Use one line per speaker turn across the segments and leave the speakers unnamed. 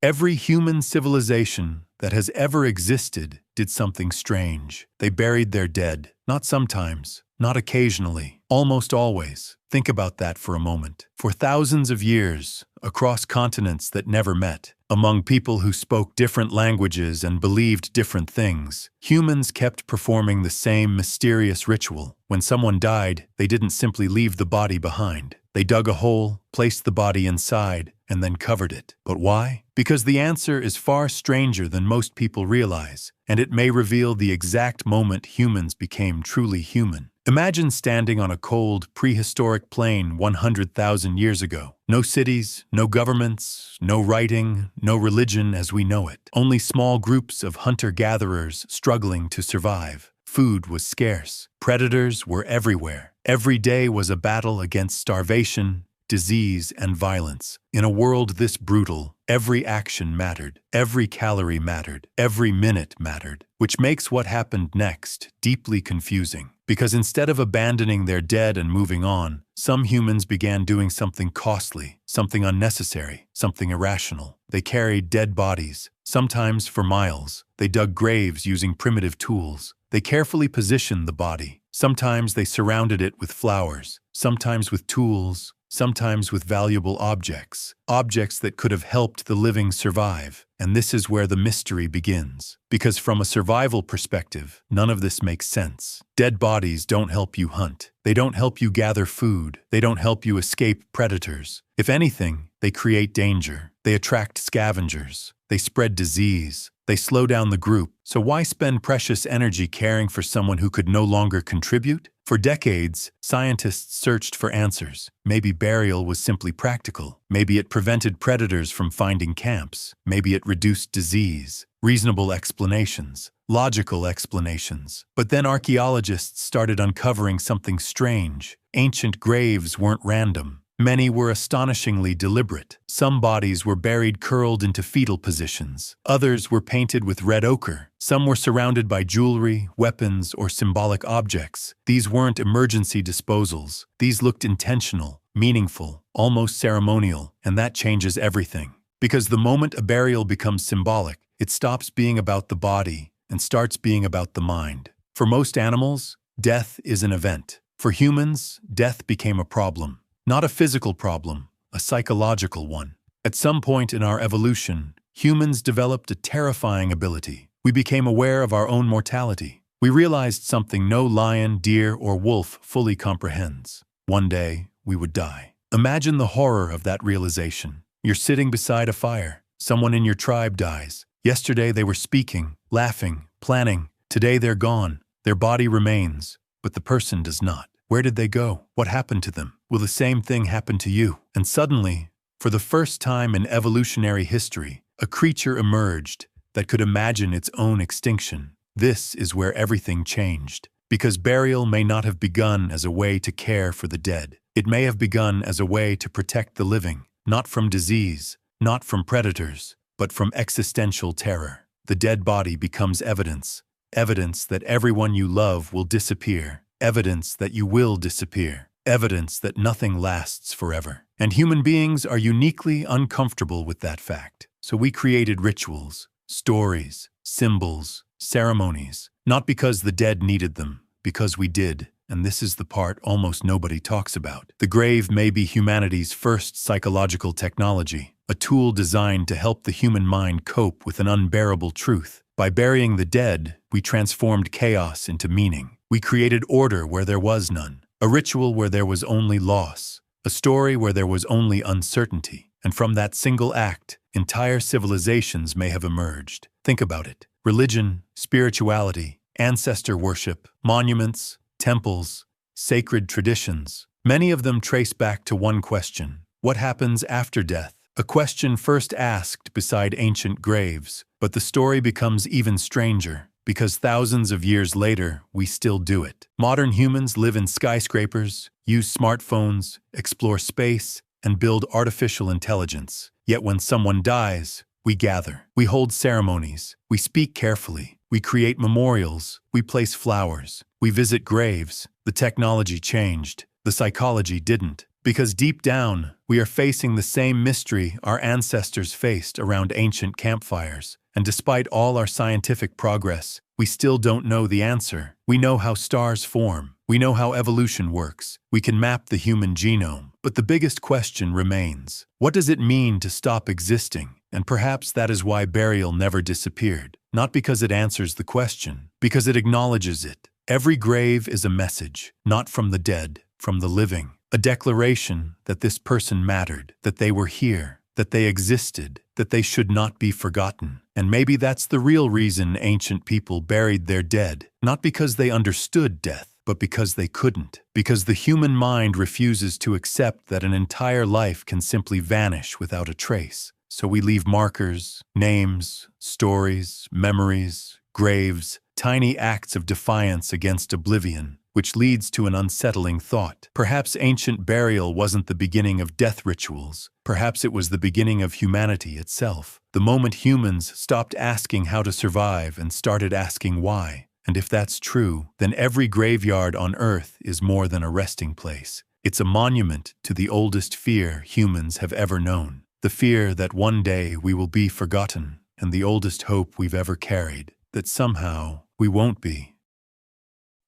Every human civilization that has ever existed did something strange. They buried their dead, not sometimes, not occasionally, almost always. Think about that for a moment. For thousands of years, across continents that never met, among people who spoke different languages and believed different things, humans kept performing the same mysterious ritual. When someone died, they didn't simply leave the body behind. They dug a hole, placed the body inside, and then covered it. But why? Because the answer is far stranger than most people realize, and it may reveal the exact moment humans became truly human. Imagine standing on a cold, prehistoric plain 100,000 years ago. No cities, no governments, no writing, no religion as we know it. Only small groups of hunter-gatherers struggling to survive. Food was scarce. Predators were everywhere. Every day was a battle against starvation, disease, and violence. In a world this brutal, every action mattered, every calorie mattered, every minute mattered, which makes what happened next deeply confusing. Because instead of abandoning their dead and moving on, some humans began doing something costly, something unnecessary, something irrational. They carried dead bodies, sometimes for miles. They dug graves using primitive tools. They carefully positioned the body. Sometimes they surrounded it with flowers, sometimes with tools, sometimes with valuable objects that could have helped the living survive. And this is where the mystery begins. Because from a survival perspective, none of this makes sense. Dead bodies don't help you hunt. They don't help you gather food. They don't help you escape predators. If anything, they create danger. They attract scavengers. They spread disease. They slow down the group. So why spend precious energy caring for someone who could no longer contribute? For decades, scientists searched for answers. Maybe burial was simply practical. Maybe it prevented predators from finding camps. Maybe it reduced disease. Reasonable explanations. Logical explanations. But then archaeologists started uncovering something strange. Ancient graves weren't random. Many were astonishingly deliberate. Some bodies were buried curled into fetal positions. Others were painted with red ochre. Some were surrounded by jewelry, weapons, or symbolic objects. These weren't emergency disposals. These looked intentional, meaningful, almost ceremonial, and that changes everything. Because the moment a burial becomes symbolic, it stops being about the body and starts being about the mind. For most animals, death is an event. For humans, death became a problem. Not a physical problem, a psychological one. At some point in our evolution, humans developed a terrifying ability. We became aware of our own mortality. We realized something no lion, deer, or wolf fully comprehends. One day, we would die. Imagine the horror of that realization. You're sitting beside a fire. Someone in your tribe dies. Yesterday they were speaking, laughing, planning. Today they're gone. Their body remains, but the person does not. Where did they go? What happened to them? Will the same thing happen to you? And suddenly, for the first time in evolutionary history, a creature emerged that could imagine its own extinction. This is where everything changed. Because burial may not have begun as a way to care for the dead. It may have begun as a way to protect the living, not from disease, not from predators, but from existential terror. The dead body becomes evidence. Evidence that everyone you love will disappear. Evidence that you will disappear. Evidence that nothing lasts forever. And human beings are uniquely uncomfortable with that fact. So we created rituals, stories, symbols, ceremonies. Not because the dead needed them, because we did. And this is the part almost nobody talks about. The grave may be humanity's first psychological technology, a tool designed to help the human mind cope with an unbearable truth. By burying the dead, we transformed chaos into meaning. We created order where there was none, a ritual where there was only loss, a story where there was only uncertainty. And from that single act, entire civilizations may have emerged. Think about it. Religion, spirituality, ancestor worship, monuments, temples, sacred traditions. Many of them trace back to one question: what happens after death? A question first asked beside ancient graves. But the story becomes even stranger, because thousands of years later, we still do it. Modern humans live in skyscrapers, use smartphones, explore space, and build artificial intelligence. Yet when someone dies, we gather. We hold ceremonies. We speak carefully. We create memorials. We place flowers. We visit graves. The technology changed. The psychology didn't. Because deep down, we are facing the same mystery our ancestors faced around ancient campfires. And despite all our scientific progress, we still don't know the answer. We know how stars form. We know how evolution works. We can map the human genome. But the biggest question remains. What does it mean to stop existing? And perhaps that is why burial never disappeared. Not because it answers the question, because it acknowledges it. Every grave is a message, not from the dead, from the living. A declaration that this person mattered, that they were here, that they existed, that they should not be forgotten. And maybe that's the real reason ancient people buried their dead, not because they understood death, but because they couldn't. Because the human mind refuses to accept that an entire life can simply vanish without a trace. So we leave markers, names, stories, memories, graves, tiny acts of defiance against oblivion, which leads to an unsettling thought. Perhaps ancient burial wasn't the beginning of death rituals. Perhaps it was the beginning of humanity itself. The moment humans stopped asking how to survive and started asking why. And if that's true, then every graveyard on Earth is more than a resting place. It's a monument to the oldest fear humans have ever known. The fear that one day we will be forgotten, and the oldest hope we've ever carried, that somehow we won't be.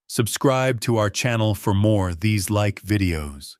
Subscribe to our channel for more these like videos.